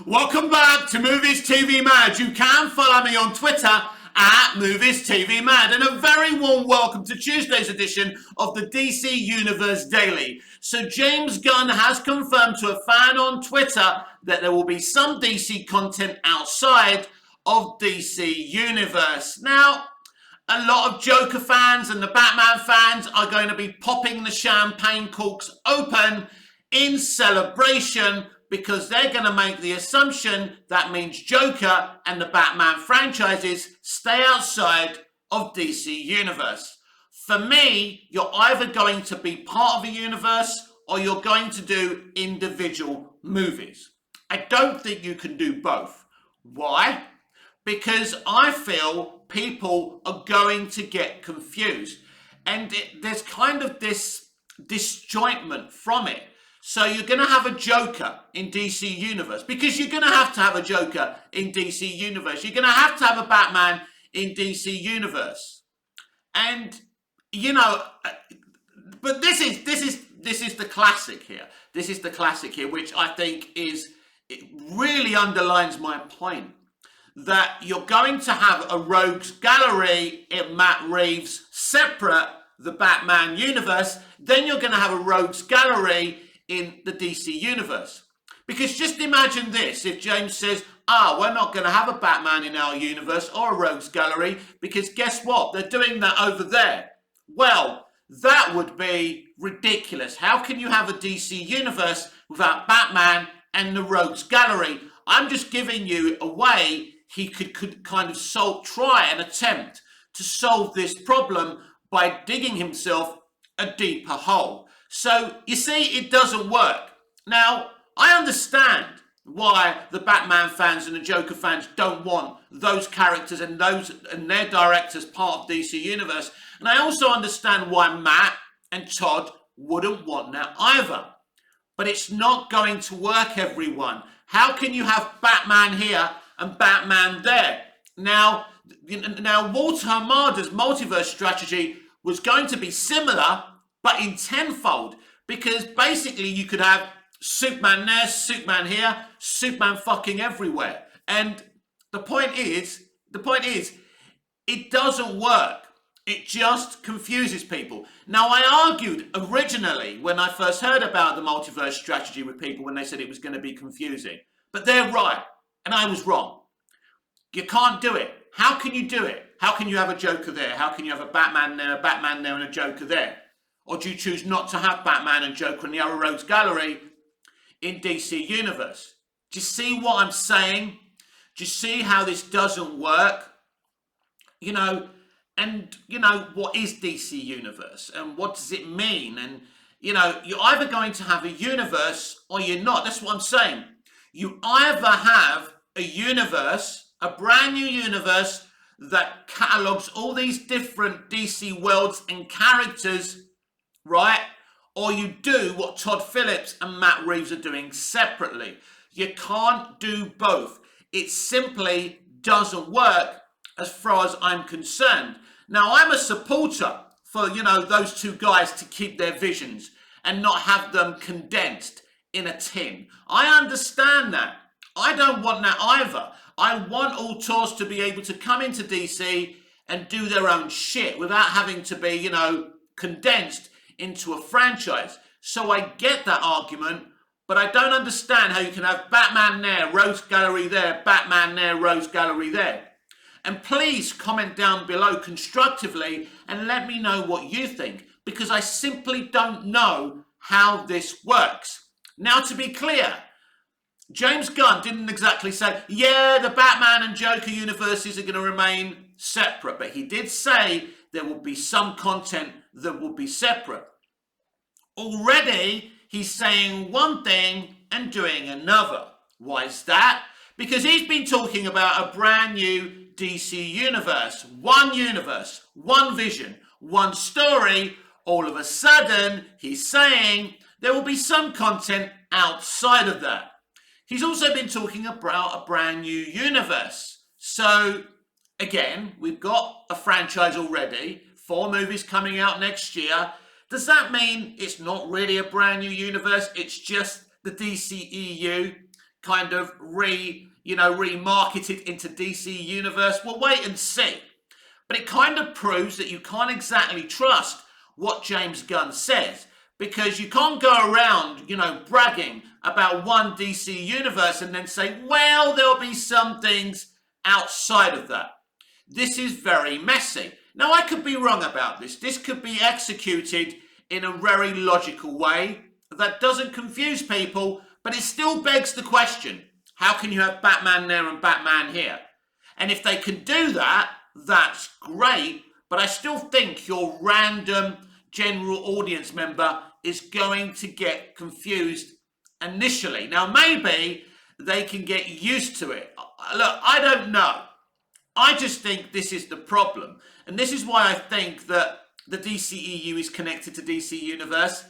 Welcome back to Movies TV Mad. You can follow me on Twitter at Movies TV Mad, and a very warm welcome to Tuesday's edition of the DC Universe Daily. So James Gunn has confirmed to a fan on Twitter that there will be some DC content outside of DC Universe. Now, a lot of Joker fans and the Batman fans are going to be popping the champagne corks open in celebration, because they're going to make the assumption that means Joker and the Batman franchises stay outside of DC Universe. For me, you're either going to be part of a universe or you're going to do individual movies. I don't think you can do both. Why? Because I feel people are going to get confused. And there's kind of this disjointment from it. So you're going to have a Joker in DC Universe, because you're going to have a Joker in DC Universe. You're going to have a Batman in DC Universe. And, you know, but this is the classic here. This is the classic here, which I think it really underlines my point. That you're going to have a rogues gallery in Matt Reeves separate the Batman universe. Then you're going to have a rogues gallery in the DC universe. Because just imagine this, if James says, we're not going to have a Batman in our universe or a rogues gallery, because guess what? They're doing that over there. Well, that would be ridiculous. How can you have a DC universe without Batman and the rogues gallery? I'm just giving you a way he could kind of try and attempt to solve this problem by digging himself a deeper hole. So, you see, it doesn't work. Now, I understand why the Batman fans and the Joker fans don't want those characters and their directors part of DC Universe. And I also understand why Matt and Todd wouldn't want that either. But it's not going to work, everyone. How can you have Batman here and Batman there? Now Walter Hamada's multiverse strategy was going to be similar, but in tenfold, because basically you could have Superman there, Superman here, Superman fucking everywhere. And the point is, it doesn't work. It just confuses people. Now, I argued originally when I first heard about the multiverse strategy with people when they said it was going to be confusing. But they're right, and I was wrong. You can't do it. How can you do it? How can you have a Joker there? How can you have a Batman there, and a Joker there? Or do you choose not to have Batman and Joker in the other rogues gallery in DC Universe? Do you see what I'm saying? Do you see how this doesn't work? What is DC Universe? And what does it mean? And, you're either going to have a universe or you're not. That's what I'm saying. You either have a universe, a brand new universe that catalogues all these different DC worlds and characters, right? Or you do what Todd Phillips and Matt Reeves are doing separately. You can't do both. It simply doesn't work as far as I'm concerned. Now, I'm a supporter for, those two guys to keep their visions and not have them condensed in a tin. I understand that. I don't want that either. I want all tours to be able to come into DC and do their own shit without having to be, condensed into a franchise. So I get that argument, but I don't understand how you can have Batman there, Rose Gallery there, Batman there, Rose Gallery there. And please comment down below constructively and let me know what you think, because I simply don't know how this works. Now, to be clear, James Gunn didn't exactly say, the Batman and Joker universes are going to remain separate, but he did say there will be some content that will be separate. Already, he's saying one thing and doing another. Why is that? Because he's been talking about a brand new DC universe, one vision, one story. All of a sudden, he's saying there will be some content outside of that. He's also been talking about a brand new universe. So, again, we've got a franchise already, 4 movies coming out next year. Does that mean it's not really a brand new universe? It's just the DCEU kind of remarketed into DC Universe? We'll wait and see. But it kind of proves that you can't exactly trust what James Gunn says, because you can't go around, bragging about one DC Universe and then say, well, there'll be some things outside of that. This is very messy. Now, I could be wrong about this. This could be executed in a very logical way that doesn't confuse people, but it still begs the question, how can you have Batman there and Batman here? And if they can do that, that's great, but I still think your random general audience member is going to get confused initially. Now, maybe they can get used to it. Look, I don't know. I just think this is the problem. And this is why I think that the DCEU is connected to DC Universe.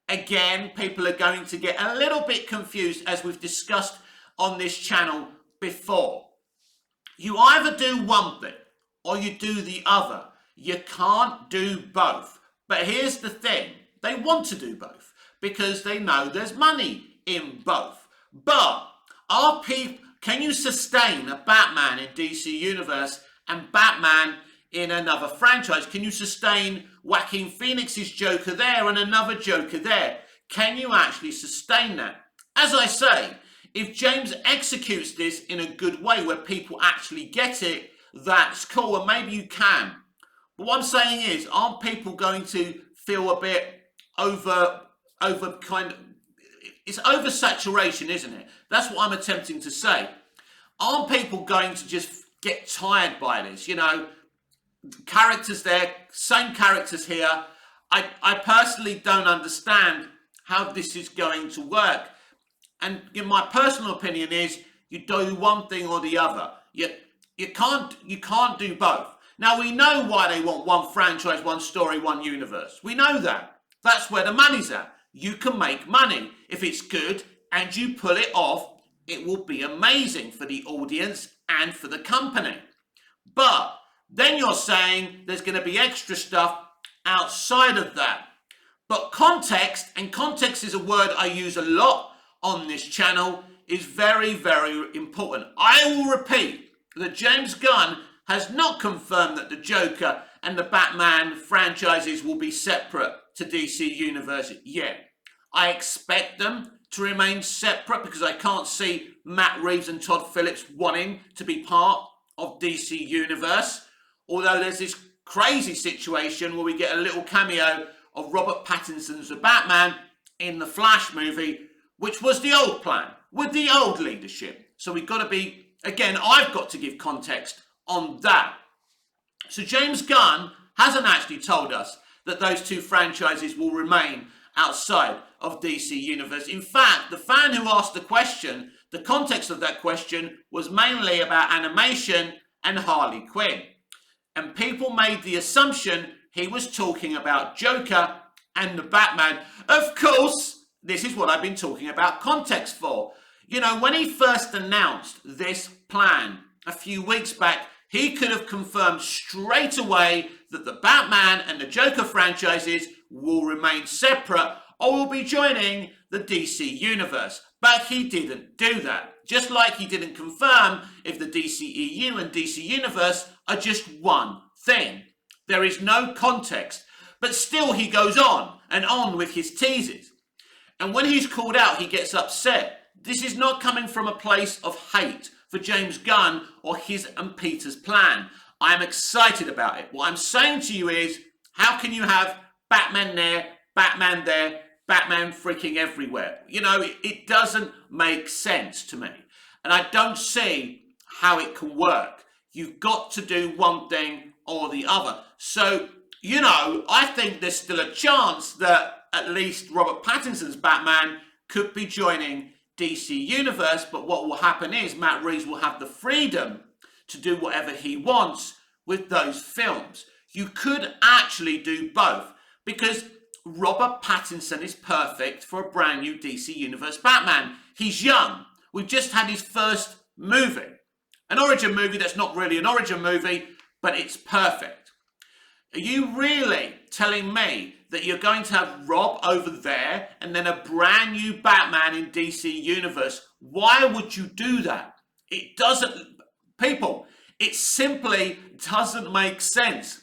Again, people are going to get a little bit confused, as we've discussed on this channel before. You either do one thing or you do the other. You can't do both. But here's the thing. They want to do both because they know there's money in both. But can you sustain a Batman in DC Universe and Batman in another franchise? Can you sustain Joaquin Phoenix's Joker there and another Joker there? Can you actually sustain that? As I say, if James executes this in a good way where people actually get it, that's cool, and maybe you can. But what I'm saying is, aren't people going to feel a bit it's oversaturation, isn't it? That's what I'm attempting to say. Aren't people going to just get tired by this? Characters there, same characters here. I personally don't understand how this is going to work. And my personal opinion is you do one thing or the other. You can't do both. Now, we know why they want one franchise, one story, one universe. We know that. That's where the money's at. You can make money. If it's good and you pull it off, it will be amazing for the audience and for the company. But then you're saying there's going to be extra stuff outside of that. But context, and context is a word I use a lot on this channel, is very, very important. I will repeat that James Gunn has not confirmed that the Joker and the Batman franchises will be separate to DC Universe yet. I expect them to remain separate because I can't see Matt Reeves and Todd Phillips wanting to be part of DC Universe. Although there's this crazy situation where we get a little cameo of Robert Pattinson's The Batman in the Flash movie, which was the old plan with the old leadership. So we've got to be, again, I've got to give context on that. So James Gunn hasn't actually told us that those two franchises will remain outside of DC Universe. In fact, the fan who asked the question, the context of that question was mainly about animation and Harley Quinn. And people made the assumption he was talking about Joker and the Batman. Of course, this is what I've been talking about context for. When he first announced this plan a few weeks back, he could have confirmed straight away that the Batman and the Joker franchises will remain separate or will be joining the DC Universe. But he didn't do that. Just like he didn't confirm if the DCEU and DC Universe are just one thing. There is no context. But still he goes on and on with his teases. And when he's called out, he gets upset. This is not coming from a place of hate for James Gunn or his and Peter's plan. I'm excited about it. What I'm saying to you is, how can you have Batman there, Batman freaking everywhere? It doesn't make sense to me. And I don't see how it can work. You've got to do one thing or the other. So, I think there's still a chance that at least Robert Pattinson's Batman could be joining DC Universe, but what will happen is Matt Reeves will have the freedom to do whatever he wants with those films. You could actually do both because Robert Pattinson is perfect for a brand new DC Universe Batman. He's young. We've just had his first movie. An origin movie that's not really an origin movie, but it's perfect. Are you really telling me that you're going to have Rob over there and then a brand new Batman in DC Universe. Why would you do that? It doesn't, people, it simply doesn't make sense.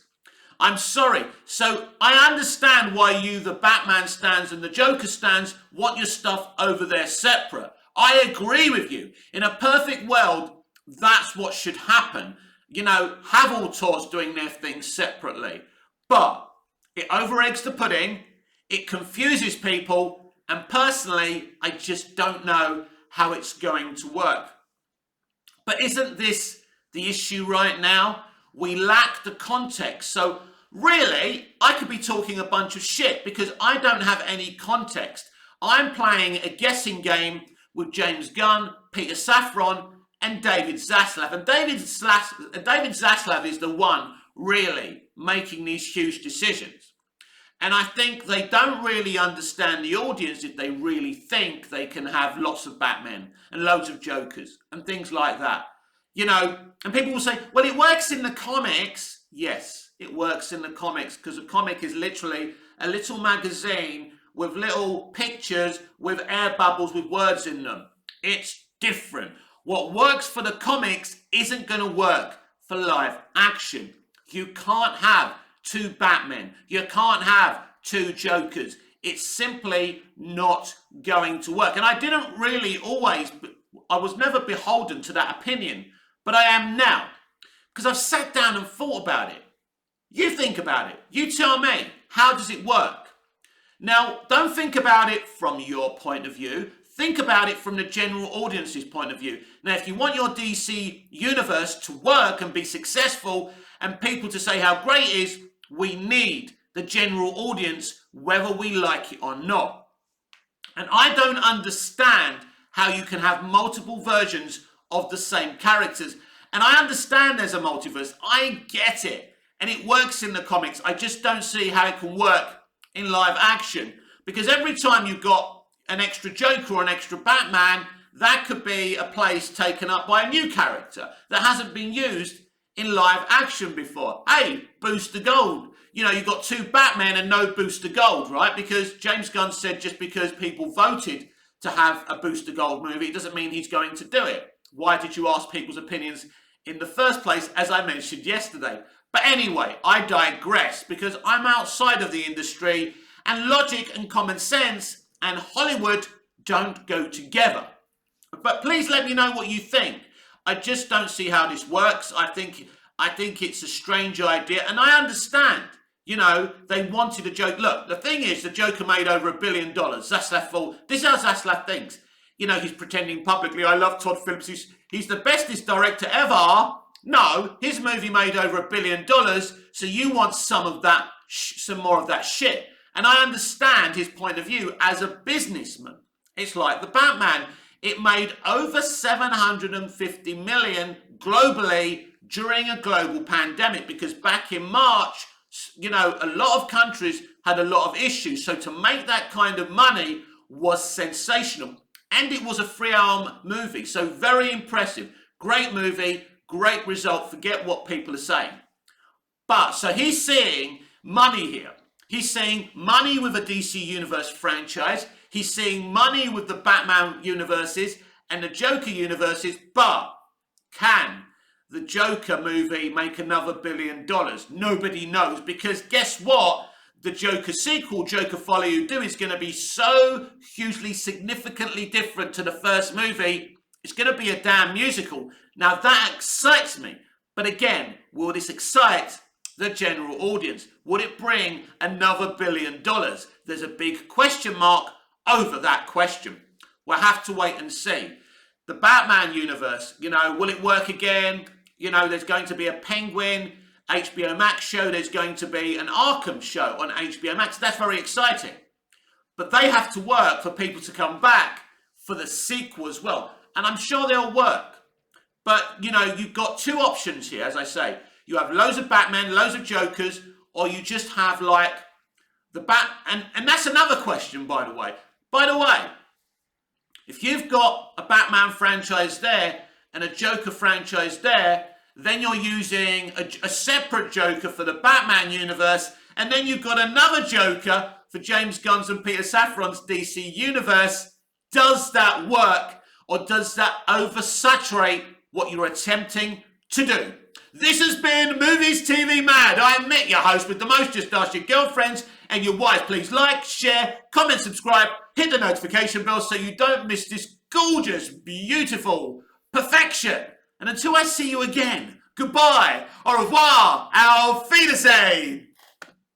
I'm sorry. So I understand why you, the Batman stands and the Joker stands, want your stuff over there separate. I agree with you. In a perfect world, that's what should happen. You know, have all tours doing their things separately. But it over-eggs the pudding, it confuses people, and personally, I just don't know how it's going to work. But isn't this the issue right now? We lack the context. So really, I could be talking a bunch of shit because I don't have any context. I'm playing a guessing game with James Gunn, Peter Safran, and David Zaslav. And David Zaslav is the one really making these huge decisions. And I think they don't really understand the audience if they really think they can have lots of Batmen and loads of Jokers and things like that. You know, and people will say, well, it works in the comics. Yes, it works in the comics because a comic is literally a little magazine with little pictures with air bubbles with words in them. It's different. What works for the comics isn't going to work for live action. You can't have two Batmen. You can't have two Jokers. It's simply not going to work. And I didn't really I was never beholden to that opinion, but I am now because I've sat down and thought about it. You think about it. You tell me, how does it work? Now, don't think about it from your point of view. Think about it from the general audience's point of view. Now, if you want your DC universe to work and be successful and people to say how great it is, we need the general audience, whether we like it or not. And I don't understand how you can have multiple versions of the same characters. And I understand there's a multiverse. I get it. And it works in the comics. I just don't see how it can work in live action. Because every time you've got an extra Joker or an extra Batman, that could be a place taken up by a new character that hasn't been used in live action before. Hey, Booster Gold. You know, you've got two Batmen and no Booster Gold, right? Because James Gunn said just because people voted to have a Booster Gold movie, it doesn't mean he's going to do it. Why did you ask people's opinions in the first place, as I mentioned yesterday? But anyway, I digress because I'm outside of the industry and logic and common sense and Hollywood don't go together. But please let me know what you think. I just don't see how this works. I think it's a strange idea, and I understand. You know, they wanted a joke. Look, the thing is, the Joker made over $1 billion. Zaslav fault. This is how Zaslav thinks. You know, he's pretending publicly, I love Todd Phillips. He's the bestest director ever. No, his movie made over $1 billion, so you want some of that, some more of that shit. And I understand his point of view as a businessman. It's like the Batman. It made over 750 million globally during a global pandemic because back in March, you know, a lot of countries had a lot of issues. So to make that kind of money was sensational. And it was a 3-hour movie. So very impressive. Great movie, great result. Forget what people are saying. But so he's seeing money here. He's seeing money with a DC Universe franchise. He's seeing money with the Batman universes and the Joker universes. But can the Joker movie make another $1 billion? Nobody knows, because guess what? The Joker sequel, Joker Follow You Do, is going to be so hugely significantly different to the first movie. It's going to be a damn musical. Now that excites me. But again, will this excite the general audience? Would it bring another $1 billion? There's a big question mark over that question. We'll have to wait and see. The Batman universe, you know, will it work again? You know, there's going to be a Penguin HBO Max show. There's going to be an Arkham show on HBO Max. That's very exciting. But they have to work for people to come back for the sequel as well. And I'm sure they'll work. But, you know, you've got two options here, as I say. You have loads of Batman, loads of Jokers, or you just have like the and that's another question, by the way. By the way, if you've got a Batman franchise there and a Joker franchise there, then you're using a separate Joker for the Batman universe And then you've got another Joker for James Gunn's and Peter Safran's DC Universe. Does that work, or does that oversaturate what you're attempting to do? This has been Movies TV Mad. I am Mick, your host with the most. Just ask your girlfriends and your wives. Please like, share, comment, subscribe, hit the notification bell so you don't miss this gorgeous, beautiful perfection. And until I see you again, goodbye, au revoir, auf Wiedersehen.